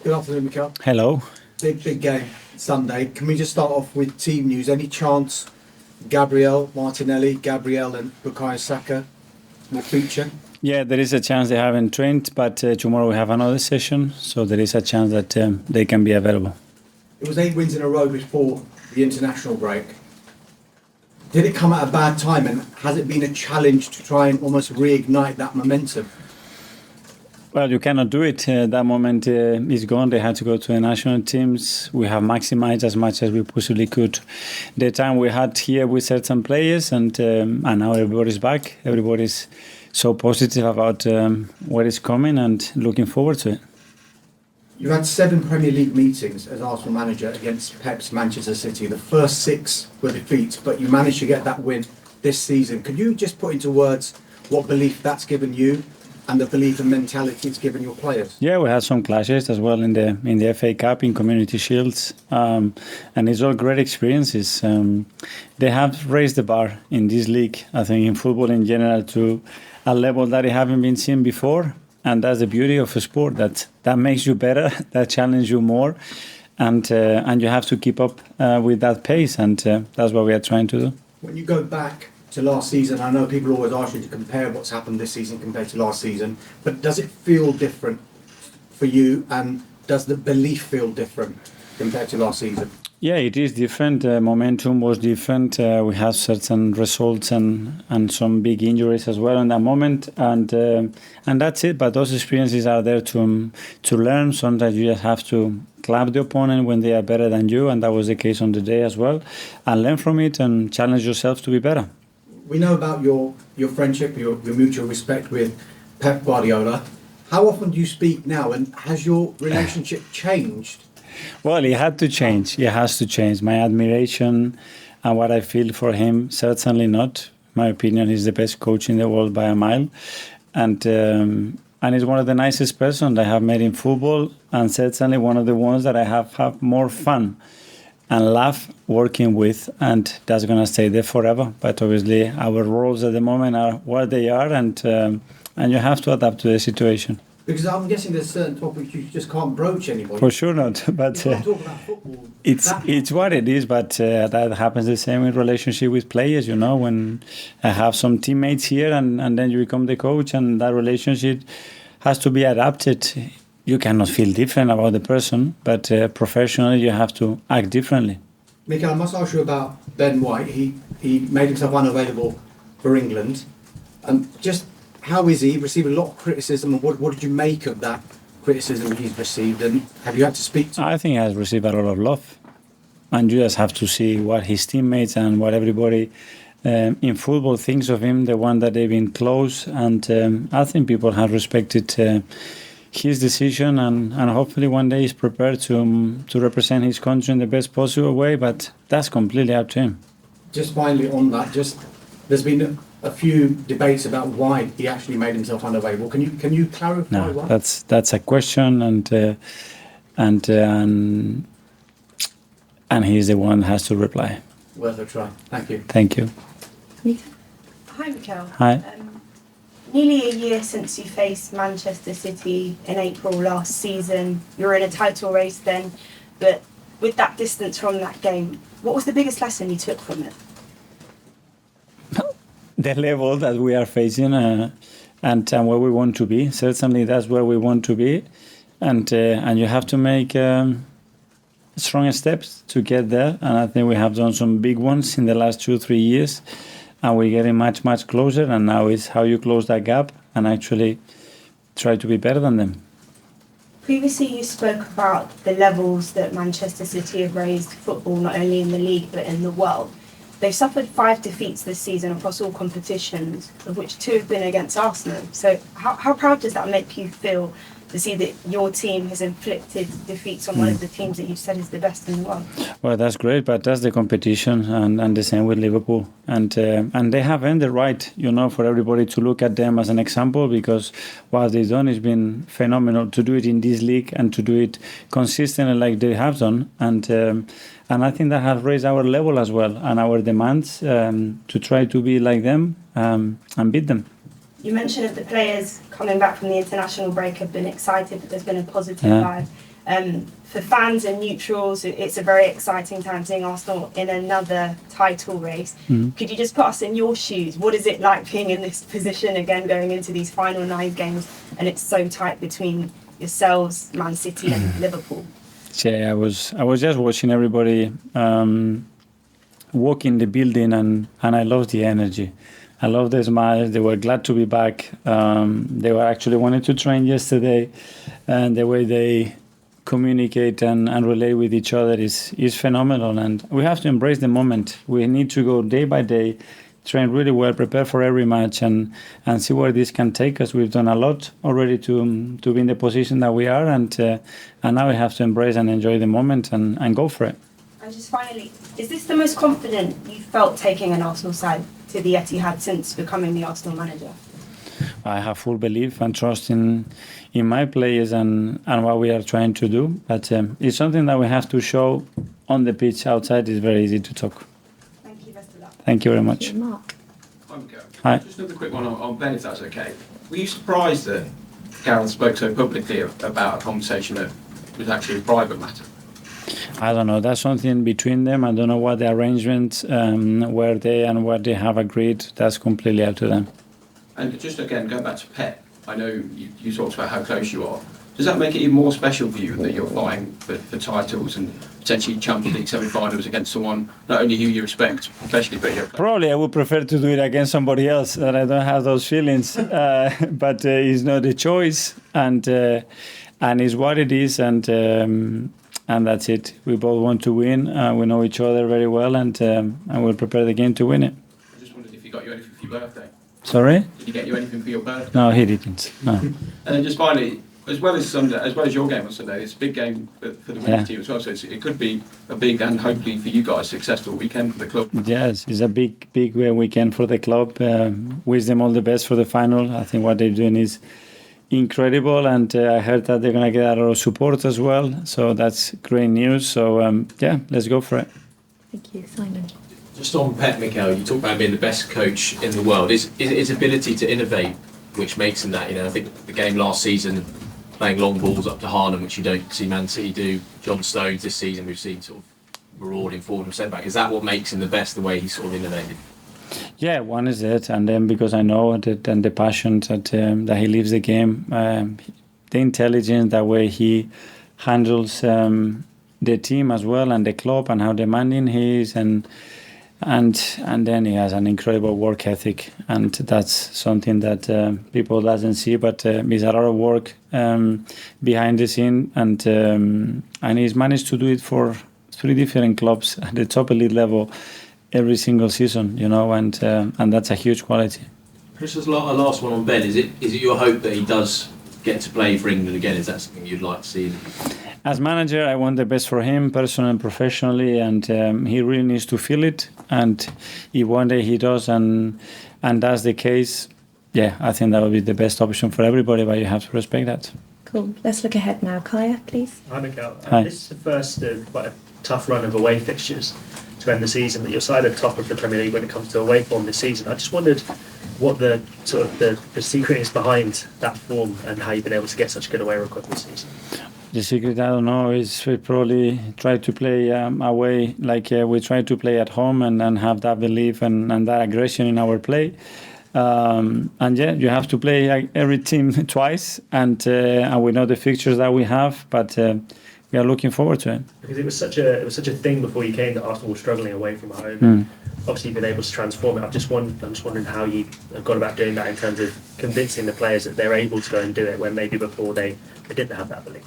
Good afternoon, Mikel. Hello. Big game Sunday. Can we just start off with team news? Any chance Gabriel Martinelli, Gabriel and Bukayo Saka will feature? Yeah, there is a chance they haven't trained, but tomorrow we have another session, so there is a chance that they can be available. It was 8 wins in a row before the international break. Did it come at a bad time, and has it been a challenge to try and almost reignite that momentum? Well, you cannot do it. That moment is gone. They had to go to the national teams. We have maximized as much as we possibly could the time we had here with certain players, and now everybody's back. Everybody's so positive about what is coming and looking forward to it. You had 7 Premier League meetings as Arsenal manager against Pep's Manchester City. The first 6 were defeats, but you managed to get that win this season. Could you just put into words what belief that's given you and the belief and mentality it's given your players? Yeah, we had some clashes as well in the FA Cup, in Community Shields, and it's all great experiences. They have raised the bar in this league, I think, in football in general, to a level that it haven't been seen before, and that's the beauty of a sport, that makes you better, that challenges you more, and you have to keep up with that pace, and that's what we are trying to do. When you go back to last season, I know people always ask you to compare what's happened this season compared to last season, but does it feel different for you, and does the belief feel different compared to last season? Yeah, it is different. Momentum was different. We have certain results and some big injuries as well in that moment, and that's it. But those experiences are there to learn. Sometimes you just have to clap the opponent when they are better than you, and that was the case on the day as well, and learn from it and challenge yourself to be better. We know about your friendship, your mutual respect with Pep Guardiola. How often do you speak now, and has your relationship changed? Well, it had to change. It has to change. My admiration and what I feel for him, certainly not. My opinion, he's the best coach in the world by a mile. And he's one of the nicest persons I have met in football, and certainly one of the ones that I have had more fun and laugh working with, and that's going to stay there forever. But obviously our roles at the moment are what they are, and you have to adapt to the situation. Because I'm guessing there's certain topics you just can't broach anymore. For sure not, but you can't talk about football. It's what it is, but that happens the same in relationship with players, you know, when I have some teammates here and then you become the coach, and that relationship has to be adapted. You cannot feel different about the person, but professionally you have to act differently. Mikel, I must ask you about Ben White. He made himself unavailable for England. Just how is he? He received a lot of criticism, and what did you make of that criticism he's received, and have you had to speak to him? I think he has received a lot of love, and you just have to see what his teammates and what everybody in football thinks of him, the one that they've been close, and I think people have respected his decision, and hopefully one day he's prepared to represent his country in the best possible way, but that's completely up to him. Just finally on that, there's been a few debates about why he actually made himself unavailable. Can you clarify why? That's a question, and he's the one that has to reply. Worth a try. Thank you. Thank you. Hi, Mikel. Hi. Nearly a year since you faced Manchester City in April last season. You were in a title race then, but with that distance from that game, what was the biggest lesson you took from it? The level that we are facing and where we want to be. Certainly that's where we want to be, and you have to make strong steps to get there, and I think we have done some big ones in the last 2-3 years, and we're getting much closer, and now it's how you close that gap and actually try to be better than them. Previously you spoke about the levels that Manchester City have raised football not only in the league but in the world. They've suffered 5 defeats this season across all competitions, of which 2 have been against Arsenal. So how proud does that make you feel to see that your team has inflicted defeats on one of the teams that you said is the best in the world? Well, that's great, but that's the competition, and the same with Liverpool. And they have earned the right, you know, for everybody to look at them as an example, because what they've done has been phenomenal to do it in this league and to do it consistently like they have done. And I think that has raised our level as well and our demands to try to be like them and beat them. You mentioned that the players coming back from the international break have been excited, that there's been a positive Yeah. vibe. For fans and neutrals, it's a very exciting time seeing Arsenal in another title race. Could you just put us in your shoes? What is it like being in this position again, going into these final 9 games, and it's so tight between yourselves, Man City, and Liverpool? Yeah, I was just watching everybody walk in the building, and I love the energy. I love the smiles. They were glad to be back. They were actually wanted to train yesterday, and the way they communicate and relate with each other is phenomenal. And we have to embrace the moment. We need to go day by day, train really well, prepare for every match, and see where this can take us. We've done a lot already to be in the position that we are, and now we have to embrace and enjoy the moment and go for it. And just finally, is this the most confident you've felt taking an Arsenal side to the Etihad since becoming the Arsenal manager? I have full belief and trust in my players and what we are trying to do. But it's something that we have to show on the pitch. Outside it's very easy to talk. Thank you, best of luck. Thank you very much. Mark. Hi, Mikel. Hi. Just another quick one on Ben, if that's okay. Were you surprised that Gareth spoke so publicly about a conversation that was actually a private matter? I don't know. That's something between them. I don't know what the arrangements were they and what they have agreed. That's completely up to them. And just again, going back to Pep, I know you talked about how close you are. Does that make it even more special for you that you're fighting for titles and potentially Champions League semi-finals against someone not only who you respect, especially but you're Probably I would prefer to do it against somebody else, that I don't have those feelings. But it's not a choice, and it's what it is, and that's it. We both want to win. We know each other very well, and we'll prepare the game to win it. I just wondered if he got you anything for your birthday. Sorry? Did he get you anything for your birthday? No, he didn't. No. And then just finally, as well as Sunday, as well as your game on Sunday, it's a big game for the women's team as well. So it could be a big and hopefully for you guys successful weekend for the club. Yes, it's a big weekend for the club. Wish them all the best for the final. I think what they're doing is incredible, and I heard that they're going to get a lot of support as well. So that's great news. So yeah, let's go for it. Thank you, Simon. Just on Pep, Mikel, you talk about being the best coach in the world. Is his ability to innovate which makes him that? You know, I think the game last season, playing long balls up to Haaland, which you don't see Man City do. John Stones this season, we've seen sort of marauding forward from centre back. Is that what makes him the best, the way he's sort of innovated? Yeah, one is it, and then because I know that and the passion that he lives the game, the intelligence, that way he handles the team as well, and the club, and how demanding he is, and then he has an incredible work ethic, and that's something that people doesn't see, but it's a lot of work behind the scene, and he's managed to do it for 3 different clubs at the top elite level every single season, you know, and that's a huge quality. Chris, a last one on Ben. Is it your hope that he does get to play for England again? Is that something you'd like to see? As manager, I want the best for him, personally and professionally, and he really needs to feel it. And if one day he does, and that's the case, yeah, I think that would be the best option for everybody, but you have to respect that. Cool. Let's look ahead now. Kaya, please. Hi, Mikel. Hi. This is the first quite a tough run of away fixtures to end the season, but you're side at top of the Premier League when it comes to away form this season. I just wondered what the sort of the secret is behind that form and how you've been able to get such good away record this season. The secret, I don't know, is we probably try to play away like we try to play at home, and have that belief and that aggression in our play. And yeah, you have to play every team twice, and we know the fixtures that we have, but we are looking forward to it. Because it was such a thing before you came that Arsenal were struggling away from home. Obviously, you've been able to transform it. I'm just wondering how you have gone about doing that in terms of convincing the players that they're able to go and do it when maybe before they didn't have that belief.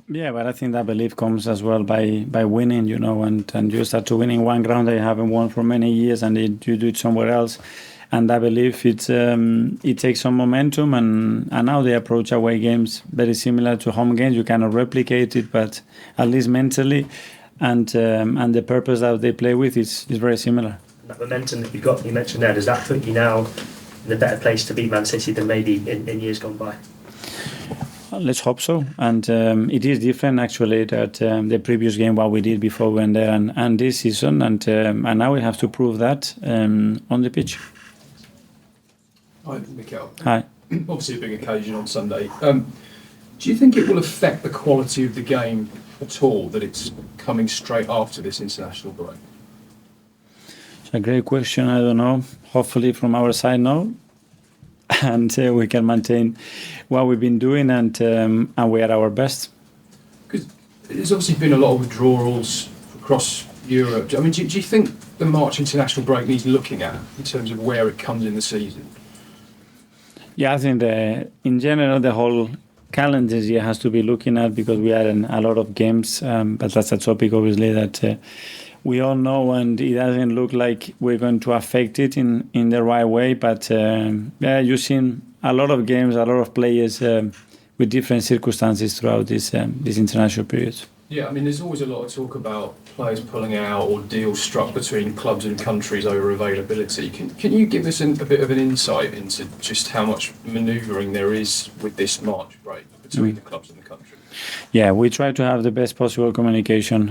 Yeah, but I think that belief comes as well by winning, you know, and you start to win in one ground that you haven't won for many years, and you do it somewhere else. And that belief, it takes some momentum, and now they approach away games very similar to home games. You cannot replicate it, but at least mentally, and the purpose that they play with is very similar. That momentum that you mentioned there, does that put you now in a better place to beat Man City than maybe in years gone by? Let's hope so. And it is different actually that the previous game, what we did before we went there, and this season, and now we have to prove that on the pitch. Hi, Mikel. Hi. Obviously a big occasion on Sunday. Do you think it will affect the quality of the game at all that it's coming straight after this international break? It's a great question. I don't know. Hopefully from our side, no. And we can maintain what we've been doing and we are our best. Because there's obviously been a lot of withdrawals across Europe. I mean, do you think the March international break needs looking at in terms of where it comes in the season? Yeah, I think in general the whole calendar year has to be looking at because we are in a lot of games, but that's a topic obviously that we all know, and it doesn't look like we're going to affect it in the right way. But yeah, you've seen a lot of games, a lot of players with different circumstances throughout this international period. Yeah, I mean, there's always a lot of talk about players pulling out or deals struck between clubs and countries over availability. Can you give us a bit of an insight into just how much manoeuvring there is with this March break between the clubs and the country? Yeah, we try to have the best possible communication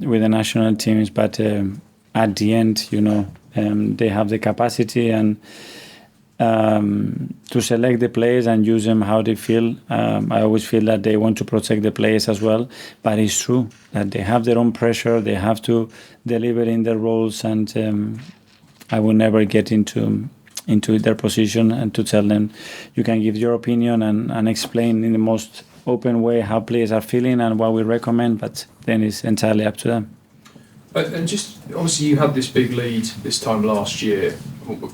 with the national teams, but at the end, they have the capacity and to select the players and use them how they feel. I always feel that they want to protect the players as well, but it's true that they have their own pressure. They have to deliver in their roles, and I will never get into their position and to tell them you can give your opinion and explain in the most open way how players are feeling and what we recommend, but then it's entirely up to them. And just obviously, you had this big lead this time last year,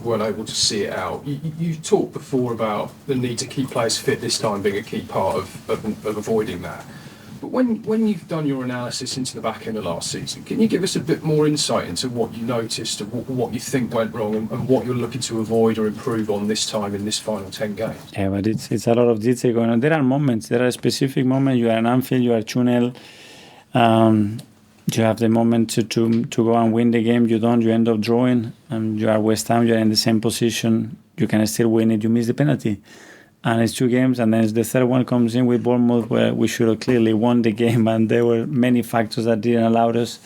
weren't able to see it out. You talked before about the need to keep players fit this time being a key part of avoiding that. But when you've done your analysis into the back end of last season, can you give us a bit more insight into what you noticed and what you think went wrong and what you're looking to avoid or improve on this time in this final 10 games? Yeah, but it's a lot of detail going on. There are moments, there are specific moments. You are in Anfield, you are 2-0. You have the moment to go and win the game. You don't, you end up drawing. You are West Ham, you are in the same position. You can still win it. You miss the penalty. And it's 2 games, and then the third one comes in with Bournemouth, where we should have clearly won the game, and there were many factors that didn't allow us.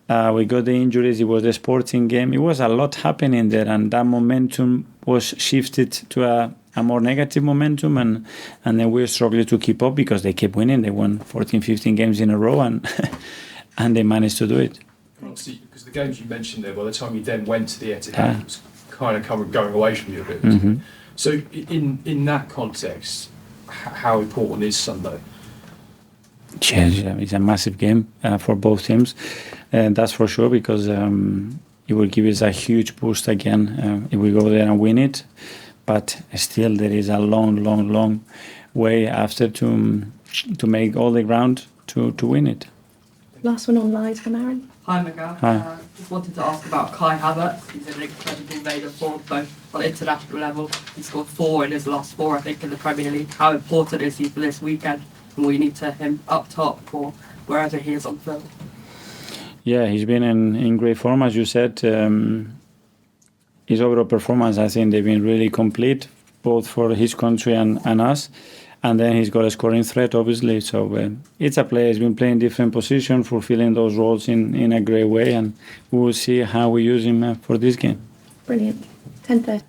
We got the injuries. It was a sporting game. It was a lot happening there, and that momentum was shifted to a more negative momentum, and then we struggled to keep up because they kept winning. They won 14, 15 games in a row, and and they managed to do it. Obviously, because the games you mentioned there, by the time you then went to the Etihad, it was kind of going away from you a bit. Mm-hmm. So in that context, how important is Sunday? Yeah, it's a massive game for both teams, and that's for sure, because it will give us a huge boost again if we go there and win it. But still, there is a long way after to make all the ground to win it. Last one on live from Aaron. Hi, Mikel. Hi. Just wanted to ask about Kai Havertz. He's in an incredible vein of form, both on international level. He scored 4 in his last 4, I think, in the Premier League. How important is he for this weekend? And we need to him up top or wherever he is on the field? Yeah, he's been in great form, as you said. His overall performance, I think they've been really complete, both for his country and us. And then he's got a scoring threat, obviously. So it's a player. He's been playing different positions, fulfilling those roles in a great way. And we will see how we use him for this game. Brilliant. 10:30.